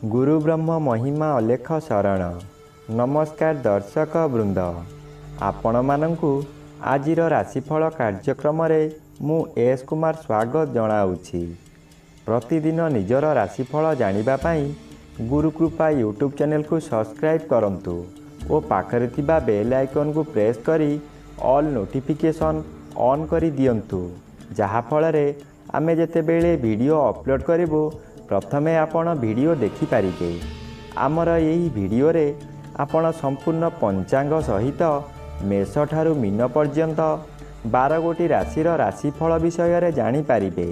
गुरु ब्रह्म महिमा अलेख शरण। नमस्कार दर्शक वृंद, आपण मानंकु आजिर राशिफल कार्यक्रम मु एस कुमार स्वागत जनाऊँगी। प्रतिदिन निजर राशिफल जानिबा पाई गुरुकृपा यूट्यूब चैनल को सब्सक्राइब करंतु और पाखरे थिबा बेल आइकन को प्रेस करी ऑल नोटिफिकेशन ऑन करी दियंतु, जहा फଳରେ आमे जेतेबेले वीडियो अपलोड करिवो प्रथमे आपण वीडियो देखि पारिबे। आमर यही वीडियो रे आपण संपूर्ण पंचांग सहित मेष ठारू मीन पर्यंत 12 गोटी राशिर राशिफल विषय रे जानि पारिबे।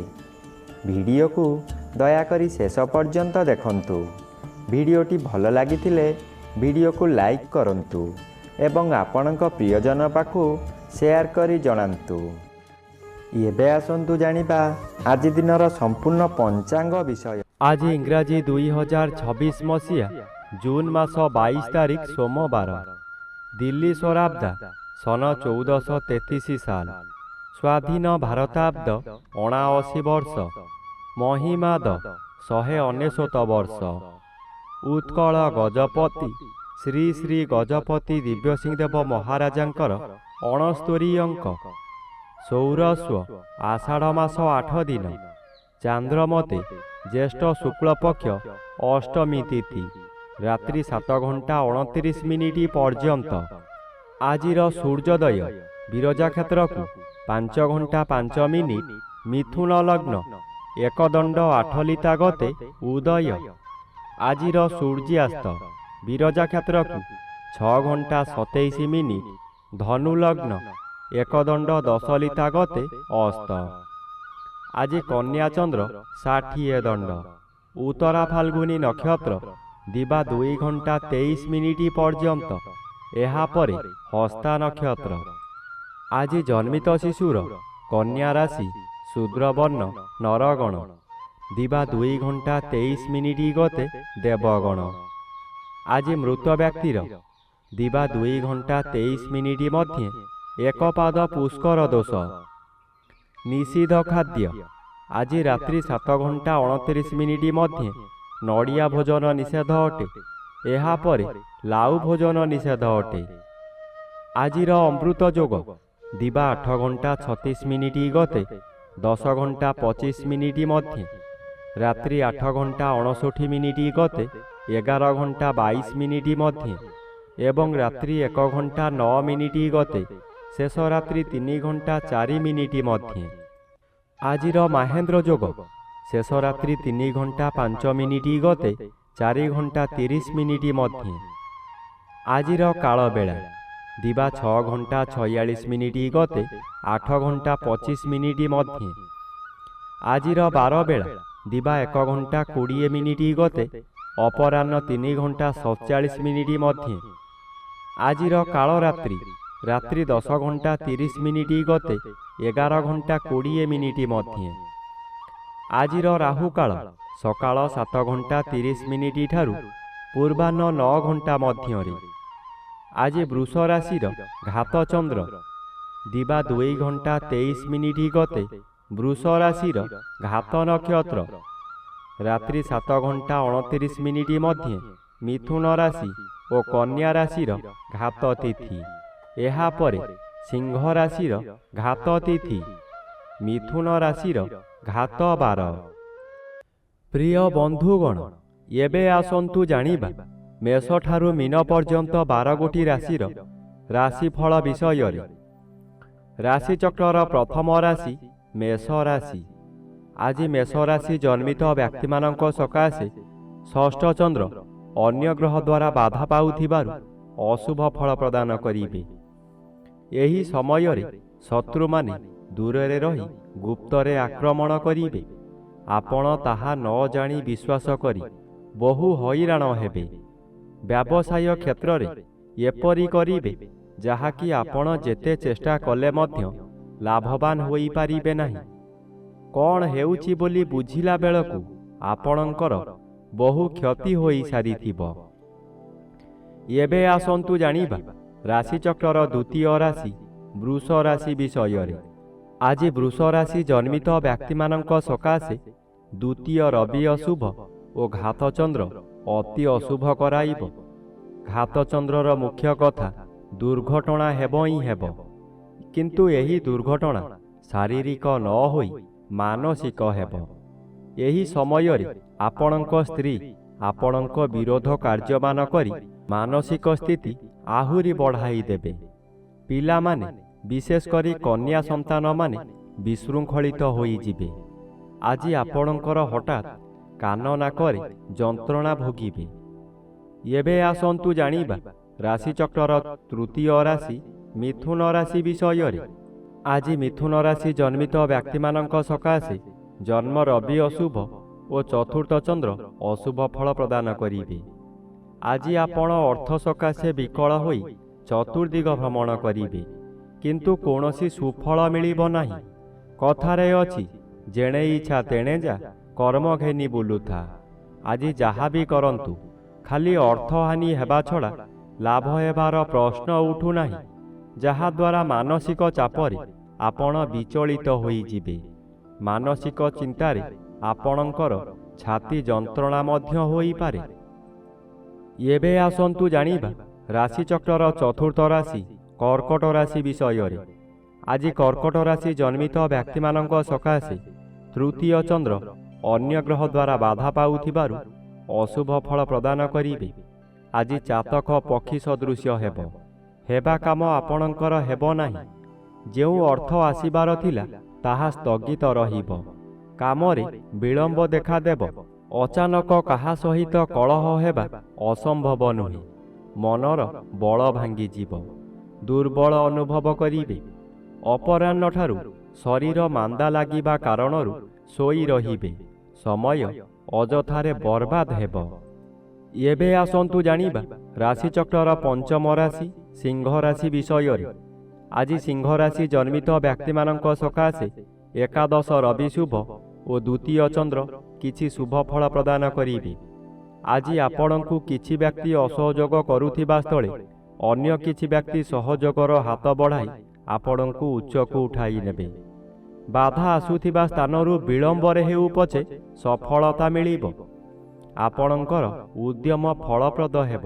वीडियो को दयाकरी शेष पर्यंत देखंतु। वीडियोटी भल लागिथिले वीडियो को लाइक करंतु एवं आपणक प्रियजन पाखु शेयर करी जणांतु। एबे आसंतु जानिबा आज दिनर संपूर्ण पंचांग विषय। आज इंग्राजी 2026 मसीहा जून मास 22 तारीख सोमवार। दिल्ली स्वराब्दा सन 1433 साल। स्वाधीन भारताब्द 79 वर्ष। महिमाद 199 वर्ष। उत्कल गजपति श्री श्री गजपति दिव्यसिंहदेव महाराजांकर 69 अंक। सौरस्व आषाढ़ मास 8 दिन। चांद्रमते ज्येष्ठ शुक्ल पक्ष अष्टमी तिथि रात्रि 7 घंटा 29 मिनिट पर्यंत। आजिर सूर्योदय विरजा क्षेत्र को 5 घंटा 5 मिनिट मिथुन लग्न एकदंड 8 लिता गते उदय। आजिर सूर्यास्त विरजा क्षेत्र को 6 घंटा 27 मिनिट धनु लग्न एकदंड 10 लिता गते अस्त। आज कन्या चंद्र 60 दंड। उत्तरा फाल्गुनी नक्षत्र दिबा 2 घंटा 23 मिनिट पर्यंत। एहा परे हस्ता नक्षत्र। आज जन्मित शिशुर कन्या राशि शूद्रवर्ण नरगण दिबा 2 घंटा 23 मिनिट गते देवगण। आज मृत व्यक्तिर दिबा 2 घंटा 23 मिनिट मध्ये एक पाद पुष्कर दोष। निषिद्ध खाद्य आज रात्रि 7 घंटा 29 मिनिट मध्ये नड़िया भोजन निषेध अटे। एहा परे लाउ भोजन निषेध अटे। आजिर अमृत जोग दिबा 8 घंटा 36 मिनिट गते 10 घंटा 25 मिनिट मध्ये रात्रि 8 घंटा 59 मिनिट गते 11 घंटा 22 मिनिट मध्ये एवं रात्रि 1 घंटा 9 मिनिट गते शेष रात्रि 3 घंटा 4 मिनिट मध्ये। आजिर महेंद्र जोग शेष रात्रि 3 घंटा 5 मिनिट गते 4 घंटा 30 मिनिट मध्ये। आजिर काल बेला दिबा 6 घंटा 46 मिनिट गते 8 घंटा 25 मिनिट मध्ये। आजिर बार बेला दिबा 1 घंटा 20 मिनिट गते अपराह्न 3 घंटा 47 मिनिट मध्ये। आजिर काल रात्रि रात्रि 10 घंटा 30 मिनिट गते 11 घंटा 20 मिनिट मध्ये। आजिर राहु काल सकाळ 7 घंटा 30 मिनिट ठारू पूर्वाह्न 9 घंटा मध्य। आज वृष राशिर घात चंद्र दिबा 2 घंटा 23 मिनिट गते वृष राशिर घात नक्षत्र रात्रि 7 घंटा 29 मिनिट मध्ये मिथुन राशि और कन्या राशिर घात तिथि। एहा परे सिंह राशिर घात तिथि मिथुन राशिर घात बार। प्रिय बंधुगण, एबे आसंतु जानिबा मेष ठारू मीन पर्यंत 12 गोटी राशिर राशिफल विषय रे। राशिचक्रर प्रथम राशि मेष राशि। आज मेष राशि जन्मित व्यक्ति मानक सकाशे षष्ठ चंद्र अन्य ग्रह द्वारा बाधा पाउथिबारु अशुभ फल प्रदान करिबे। एही समय रे शत्रु माने दूरे रही गुप्तरे आक्रमण करिबे। आपण ताहा न जानी विश्वास करी बहु हैराण हेबे। व्यवसाय क्षेत्र रे एपरी करिबे जहाकि आपण जेते चेष्टा कले मध्य लाभवान होई पारिबे नाही। कौन हेउची बोली बुझिला बेलकु आपणकर बहु क्षति होई सारिथिबो। एबे आसंतु जानिबा राशिचक्रर द्वितीय राशि वृष राशि विषय रे। आज वृष राशि जन्मित व्यक्ति मानक सकाशे द्वितीय रवि अशुभ और घात चंद्र ଅତି ଅଶୁଭ କରାଇବ। ଘାତଚନ୍ଦ୍ରର ମୁଖ୍ୟ କଥା ଦୁର୍ଘଟଣା ହେବ ହିଁ ହେବ, କିନ୍ତୁ ଏହି ଦୁର୍ଘଟଣା ଶାରୀରିକ ନ ହୋଇ ମାନସିକ ହେବ। ଏହି ସମୟରେ ଆପଣଙ୍କ ସ୍ତ୍ରୀ ଆପଣଙ୍କ ବିରୋଧ କାର୍ଯ୍ୟମାନ କରି ମାନସିକ ସ୍ଥିତି ଆହୁରି ବଢ଼ାଇ ଦେବେ। ପିଲାମାନେ, ବିଶେଷ କରି କନ୍ୟା ସନ୍ତାନମାନେ ବିଶୃଙ୍ଖଳିତ ହୋଇଯିବେ। ଆଜି ଆପଣଙ୍କର ହଠାତ୍ କାନ ନାକରେ ଯନ୍ତ୍ରଣା ଭୋଗିବେ। ଏବେ ଆସନ୍ତୁ ଜାଣିବା ରାଶିଚକ୍ରର ତୃତୀୟ ରାଶି ମିଥୁନ ରାଶି ବିଷୟରେ। ଆଜି ମିଥୁନ ରାଶି ଜନ୍ମିତ ବ୍ୟକ୍ତିମାନଙ୍କ ସକାଶେ ଜନ୍ମ ରବି ଅଶୁଭ ଓ ଚତୁର୍ଥ ଚନ୍ଦ୍ର ଅଶୁଭ ଫଳ ପ୍ରଦାନ କରିବେ। ଆଜି ଆପଣ ଅର୍ଥ ସକାଶେ ବିକଳ ହୋଇ ଚତୁର୍ଦିଗ ଭ୍ରମଣ କରିବେ, କିନ୍ତୁ କୌଣସି ସୁଫଳ ମିଳିବ ନାହିଁ। କଥାରେ ଅଛି, ଯେଣେ ଇଚ୍ଛା ତେଣେ ଯା, କର୍ମ ଘେନି ବୁଲୁଥା। ଆଜି ଯାହା ବି କରନ୍ତୁ, ଖାଲି ଅର୍ଥହାନି ହେବା ଛଡ଼ା ଲାଭ ହେବାର ପ୍ରଶ୍ନ ଉଠୁନାହିଁ, ଯାହାଦ୍ୱାରା ମାନସିକ ଚାପରେ ଆପଣ ବିଚଳିତ ହୋଇଯିବେ। ମାନସିକ ଚିନ୍ତାରେ ଆପଣଙ୍କର ଛାତି ଯନ୍ତ୍ରଣା ମଧ୍ୟ ହୋଇପାରେ। ଏବେ ଆସନ୍ତୁ ଜାଣିବା ରାଶିଚକ୍ରର ଚତୁର୍ଥ ରାଶି କର୍କଟ ରାଶି ବିଷୟରେ। ଆଜି କର୍କଟ ରାଶି ଜନ୍ମିତ ବ୍ୟକ୍ତିମାନଙ୍କ ସକାଶେ ତୃତୀୟ ଚନ୍ଦ୍ର ଅନ୍ୟ ଗ୍ରହ ଦ୍ୱାରା ବାଧା ପାଉଥିବାରୁ ଅଶୁଭ ଫଳ ପ୍ରଦାନ କରିବେ। ଆଜି ଚାତକ ପକ୍ଷୀ ସଦୃଶ୍ୟ ହେବା କାମ ଆପଣଙ୍କର ହେବ ନାହିଁ। ଯେଉଁ ଅର୍ଥ ଆସିବାର ଥିଲା ତାହା ସ୍ଥଗିତ ରହିବ। କାମରେ ବିଳମ୍ବ ଦେଖାଦେବ। ଅଚାନକ କାହା ସହିତ କଳହ ହେବା ଅସମ୍ଭବ ନୁହେଁ। ମନର ବଳ ଭାଙ୍ଗିଯିବ। ଦୁର୍ବଳ ଅନୁଭବ କରିବେ। ଅପରାହ୍ନଠାରୁ ଶରୀର ମାନ୍ଦା ଲାଗିବା କାରଣରୁ ଶୋଇ ରହିବେ। ସମୟ ଅଯଥାରେ ବର୍ବାଦ ହେବ। ଏବେ ଆସନ୍ତୁ ଜାଣିବା ରାଶିଚକ୍ରର ପଞ୍ଚମ ରାଶି ସିଂହ ରାଶି ବିଷୟରେ। ଆଜି ସିଂହ ରାଶି ଜନ୍ମିତ ବ୍ୟକ୍ତିମାନଙ୍କ ସକାଶେ ଏକାଦଶ ରବି ଶୁଭ ଓ ଦ୍ୱିତୀୟ ଚନ୍ଦ୍ର କିଛି ଶୁଭ ଫଳ ପ୍ରଦାନ କରିବେ। ଆଜି ଆପଣଙ୍କୁ କିଛି ବ୍ୟକ୍ତି ଅସହଯୋଗ କରୁଥିବା ସ୍ଥଳେ ଅନ୍ୟ କିଛି ବ୍ୟକ୍ତି ସହଯୋଗର ହାତ ବଢ଼ାଇ ଆପଣଙ୍କୁ ଉଚ୍ଚକୁ ଉଠାଇ ନେବେ। ବାଧା ଆସୁଥିବା ସ୍ଥାନରୁ ବିଳମ୍ବରେ ହେଉ ପଛେ ସଫଳତା ମିଳିବ। ଆପଣଙ୍କର ଉଦ୍ୟମ ଫଳପ୍ରଦ ହେବ।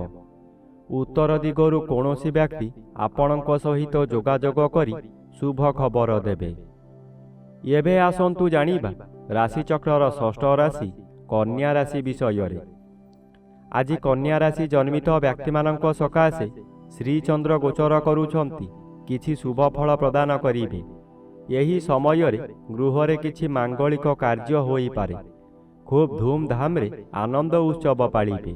ଉତ୍ତର ଦିଗରୁ କୌଣସି ବ୍ୟକ୍ତି ଆପଣଙ୍କ ସହିତ ଯୋଗାଯୋଗ କରି ଶୁଭ ଖବର ଦେବେ। ଏବେ ଆସନ୍ତୁ ଜାଣିବା ରାଶିଚକ୍ରର ଷଷ୍ଠ ରାଶି କନ୍ୟା ରାଶି ବିଷୟରେ। ଆଜି କନ୍ୟା ରାଶି ଜନ୍ମିତ ବ୍ୟକ୍ତିମାନଙ୍କ ସକାଶେ ଶ୍ରୀଚନ୍ଦ୍ର ଗୋଚର କରୁଛନ୍ତି କିଛି ଶୁଭ ଫଳ ପ୍ରଦାନ କରିବେ। ଏହି ସମୟରେ ଗୃହରେ କିଛି ମାଙ୍ଗଳିକ କାର୍ଯ୍ୟ ହୋଇପାରେ। ଖୁବ୍ ଧୁମଧାମରେ ଆନନ୍ଦ ଉତ୍ସବ ପାଳିବେ।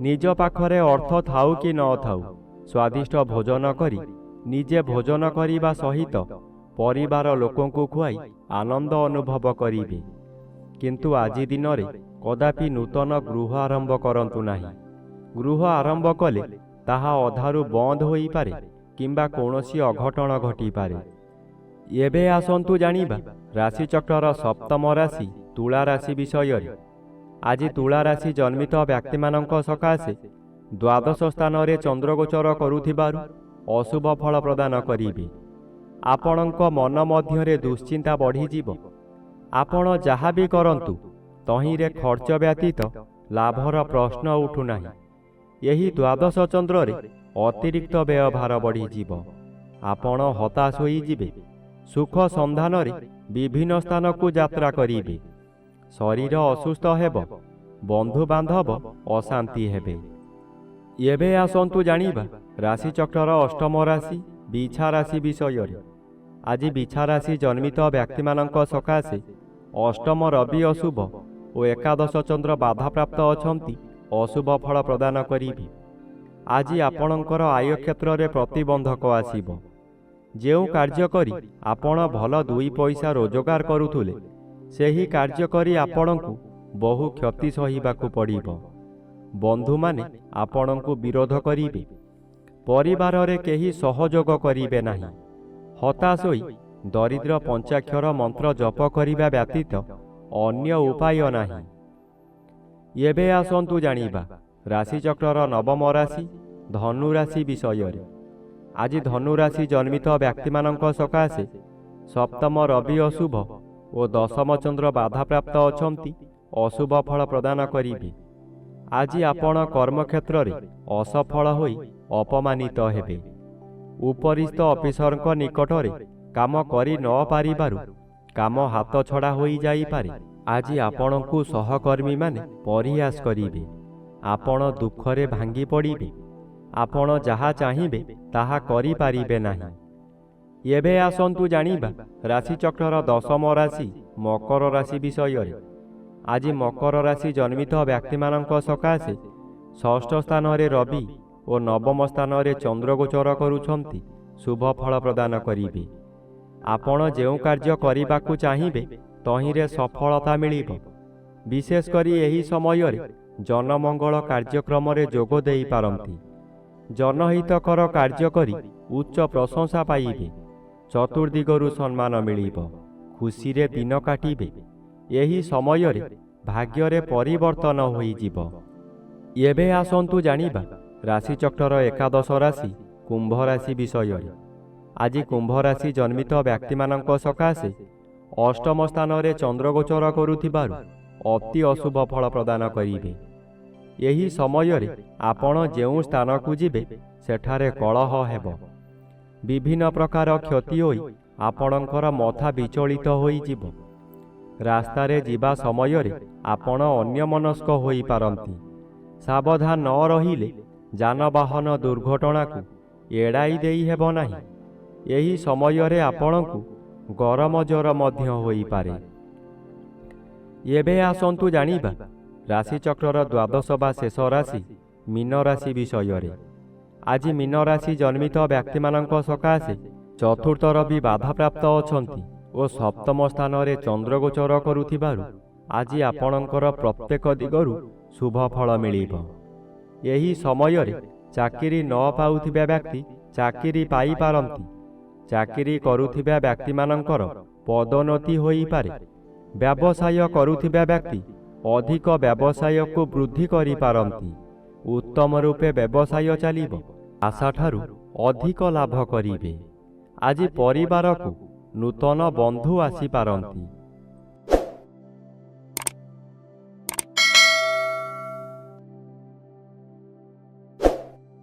ନିଜ ପାଖରେ ଅର୍ଥ ଥାଉ କି ନ ଥାଉ ସ୍ୱାଦିଷ୍ଟ ଭୋଜନ କରି ନିଜେ ଭୋଜନ କରିବା ସହିତ ପରିବାର ଲୋକଙ୍କୁ ଖୁଆଇ ଆନନ୍ଦ ଅନୁଭବ କରିବେ। କିନ୍ତୁ ଆଜି ଦିନରେ କଦାପି ନୂତନ ଗୃହ ଆରମ୍ଭ କରନ୍ତୁ ନାହିଁ। ଗୃହ ଆରମ୍ଭ କଲେ ତାହା ଅଧାରୁ ବନ୍ଦ ହୋଇପାରେ କିମ୍ବା କୌଣସି ଅଘଟଣ ଘଟିପାରେ। ଏବେ ଆସନ୍ତୁ ଜାଣିବା ରାଶିଚକ୍ରର ସପ୍ତମ ରାଶି ତୁଳା ରାଶି ବିଷୟରେ। ଆଜି ତୁଳା ରାଶି ଜନ୍ମିତ ବ୍ୟକ୍ତିମାନଙ୍କ ସକାଶେ ଦ୍ୱାଦଶ ସ୍ଥାନରେ ଚନ୍ଦ୍ରଗୋଚର କରୁଥିବାରୁ ଅଶୁଭ ଫଳ ପ୍ରଦାନ କରିବେ। ଆପଣଙ୍କ ମନ ମଧ୍ୟରେ ଦୁଶ୍ଚିନ୍ତା ବଢ଼ିଯିବ। ଆପଣ ଯାହା ବି କରନ୍ତୁ ତହିଁରେ ଖର୍ଚ୍ଚ ବ୍ୟତୀତ ଲାଭର ପ୍ରଶ୍ନ ଉଠୁନାହିଁ। ଏହି ଦ୍ୱାଦଶ ଚନ୍ଦ୍ରରେ ଅତିରିକ୍ତ ବ୍ୟୟଭାର ବଢ଼ିଯିବ। ଆପଣ ହତାଶ ହୋଇଯିବେ। ସୁଖ ସନ୍ଧାନରେ ବିଭିନ୍ନ ସ୍ଥାନକୁ ଯାତ୍ରା କରିବେ। ଶରୀର ଅସୁସ୍ଥ ହେବ। ବନ୍ଧୁବାନ୍ଧବ ଅଶାନ୍ତି ହେବେ। ଏବେ ଆସନ୍ତୁ ଜାଣିବା ରାଶିଚକ୍ରର ଅଷ୍ଟମ ରାଶି ବିଛା ରାଶି ବିଷୟରେ। ଆଜି ବିଛା ରାଶି ଜନ୍ମିତ ବ୍ୟକ୍ତିମାନଙ୍କ ସକାଶେ ଅଷ୍ଟମ ରବି ଅଶୁଭ ଓ ଏକାଦଶ ଚନ୍ଦ୍ର ବାଧାପ୍ରାପ୍ତ ଅଛନ୍ତି ଅଶୁଭ ଫଳ ପ୍ରଦାନ କରିବେ। ଆଜି ଆପଣଙ୍କର ଆୟ କ୍ଷେତ୍ରରେ ପ୍ରତିବନ୍ଧକ ଆସିବ। ଯେଉଁ କାର୍ଯ୍ୟ କରି ଆପଣ ଭଲ ଦୁଇ ପଇସା ରୋଜଗାର କରୁଥିଲେ ସେହି କାର୍ଯ୍ୟ କରି ଆପଣଙ୍କୁ ବହୁ କ୍ଷତି ସହିବାକୁ ପଡ଼ିବ। ବନ୍ଧୁମାନେ ଆପଣଙ୍କୁ ବିରୋଧ କରିବେ। ପରିବାରରେ କେହି ସହଯୋଗ କରିବେ ନାହିଁ। ହତାଶ ହୋଇ ଦରିଦ୍ର ପଞ୍ଚାକ୍ଷର ମନ୍ତ୍ର ଜପ କରିବା ବ୍ୟତୀତ ଅନ୍ୟ ଉପାୟ ନାହିଁ। ଏବେ ଆସନ୍ତୁ ଜାଣିବା ରାଶିଚକ୍ରର ନବମ ରାଶି ଧନୁ ରାଶି ବିଷୟରେ। ଆଜି ଧନୁ ରାଶି ଜନ୍ମିତ ବ୍ୟକ୍ତିମାନଙ୍କ ସକାଶେ ସପ୍ତମ ରବି ଅଶୁଭ ଓ ଦଶମ ଚନ୍ଦ୍ର ବାଧାପ୍ରାପ୍ତ ଅଛନ୍ତି ଅଶୁଭ ଫଳ ପ୍ରଦାନ କରିବେ। ଆଜି ଆପଣ କର୍ମକ୍ଷେତ୍ରରେ ଅସଫଳ ହୋଇ ଅପମାନିତ ହେବେ। ଉପରିସ୍ଥ ଅଫିସରଙ୍କ ନିକଟରେ କାମ କରି ନ ପାରିବାରୁ କାମ ହାତଛଡ଼ା ହୋଇଯାଇପାରେ। ଆଜି ଆପଣଙ୍କୁ ସହକର୍ମୀମାନେ ପରିହାସ କରିବେ। ଆପଣ ଦୁଃଖରେ ଭାଙ୍ଗି ପଡ଼ିବେ। ଆପଣ ଯାହା ଚାହିଁବେ ତାହା କରିପାରିବେ ନାହିଁ। ଏବେ ଆସନ୍ତୁ ଜାଣିବା ରାଶିଚକ୍ରର ଦଶମ ରାଶି ମକର ରାଶି ବିଷୟରେ। ଆଜି ମକର ରାଶି ଜନ୍ମିତ ବ୍ୟକ୍ତିମାନଙ୍କ ସକାଶେ ଷଷ୍ଠ ସ୍ଥାନରେ ରବି ଓ ନବମ ସ୍ଥାନରେ ଚନ୍ଦ୍ର ଗୋଚର କରୁଛନ୍ତି ଶୁଭ ଫଳ ପ୍ରଦାନ କରିବେ। ଆପଣ ଯେଉଁ କାର୍ଯ୍ୟ କରିବାକୁ ଚାହିଁବେ ତହିଁରେ ସଫଳତା ମିଳିବ। ବିଶେଷ କରି ଏହି ସମୟରେ ଜନମଙ୍ଗଳ କାର୍ଯ୍ୟକ୍ରମରେ ଯୋଗ ଦେଇପାରନ୍ତି। ଜନହିତକର କାର୍ଯ୍ୟ କରି ଉଚ୍ଚ ପ୍ରଶଂସା ପାଇବେ। ଚତୁର୍ଦିଗରୁ ସମ୍ମାନ ମିଳିବ। ଖୁସିରେ ଦିନ କାଟିବେ। ଏହି ସମୟରେ ଭାଗ୍ୟରେ ପରିବର୍ତ୍ତନ ହୋଇଯିବ। ଏବେ ଆସନ୍ତୁ ଜାଣିବା ରାଶିଚକ୍ରର ଏକାଦଶ ରାଶି କୁମ୍ଭ ରାଶି ବିଷୟରେ। ଆଜି କୁମ୍ଭ ରାଶି ଜନ୍ମିତ ବ୍ୟକ୍ତିମାନଙ୍କ ସକାଶେ ଅଷ୍ଟମ ସ୍ଥାନରେ ଚନ୍ଦ୍ରଗୋଚର କରୁଥିବାରୁ ଅତି ଅଶୁଭ ଫଳ ପ୍ରଦାନ କରିବେ। ଏହି ସମୟରେ ଆପଣ ଯେଉଁ ସ୍ଥାନକୁ ଯିବେ ସେଠାରେ କଳହ ହେବ। ବିଭିନ୍ନ ପ୍ରକାର କ୍ଷତି ହୋଇ ଆପଣଙ୍କର ମଥା ବିଚଳିତ ହୋଇଯିବ। ରାସ୍ତାରେ ଯିବା ସମୟରେ ଆପଣ ଅନ୍ୟମନସ୍କ ହୋଇପାରନ୍ତି। ସାବଧାନ ନ ରହିଲେ ଯାନବାହନ ଦୁର୍ଘଟଣାକୁ ଏଡ଼ାଇ ଦେଇ ହେବ ନାହିଁ। ଏହି ସମୟରେ ଆପଣଙ୍କୁ ଗରମ ଜ୍ୱର ମଧ୍ୟ ହୋଇପାରେ। ଏବେ ଆସନ୍ତୁ ଜାଣିବା ରାଶିଚକ୍ରର ଦ୍ୱାଦଶ ବା ଶେଷ ରାଶି ମୀନ ରାଶି ବିଷୟରେ। ଆଜି ମୀନ ରାଶି ଜନ୍ମିତ ବ୍ୟକ୍ତିମାନଙ୍କ ସକାଶେ ଚତୁର୍ଥ ରବି ବାଧାପ୍ରାପ୍ତ ଅଛନ୍ତି ଓ ସପ୍ତମ ସ୍ଥାନରେ ଚନ୍ଦ୍ରଗୋଚର କରୁଥିବାରୁ ଆଜି ଆପଣଙ୍କର ପ୍ରତ୍ୟେକ ଦିଗରୁ ଶୁଭ ଫଳ ମିଳିବ। ଏହି ସମୟରେ ଚାକିରି ନ ପାଉଥିବା ବ୍ୟକ୍ତି ଚାକିରି ପାଇପାରନ୍ତି। ଚାକିରି କରୁଥିବା ବ୍ୟକ୍ତିମାନଙ୍କର ପଦୋନ୍ନତି ହୋଇପାରେ। ବ୍ୟବସାୟ କରୁଥିବା ବ୍ୟକ୍ତି ଅଧିକ ବ୍ୟବସାୟକୁ ବୃଦ୍ଧି କରିପାରନ୍ତି। ଉତ୍ତମ ରୂପେ ବ୍ୟବସାୟ ଚାଲିବ। ଆଶାଠାରୁ ଅଧିକ ଲାଭ କରିବେ। ଆଜି ପରିବାରକୁ ନୂତନ ବନ୍ଧୁ ଆସିପାରନ୍ତି।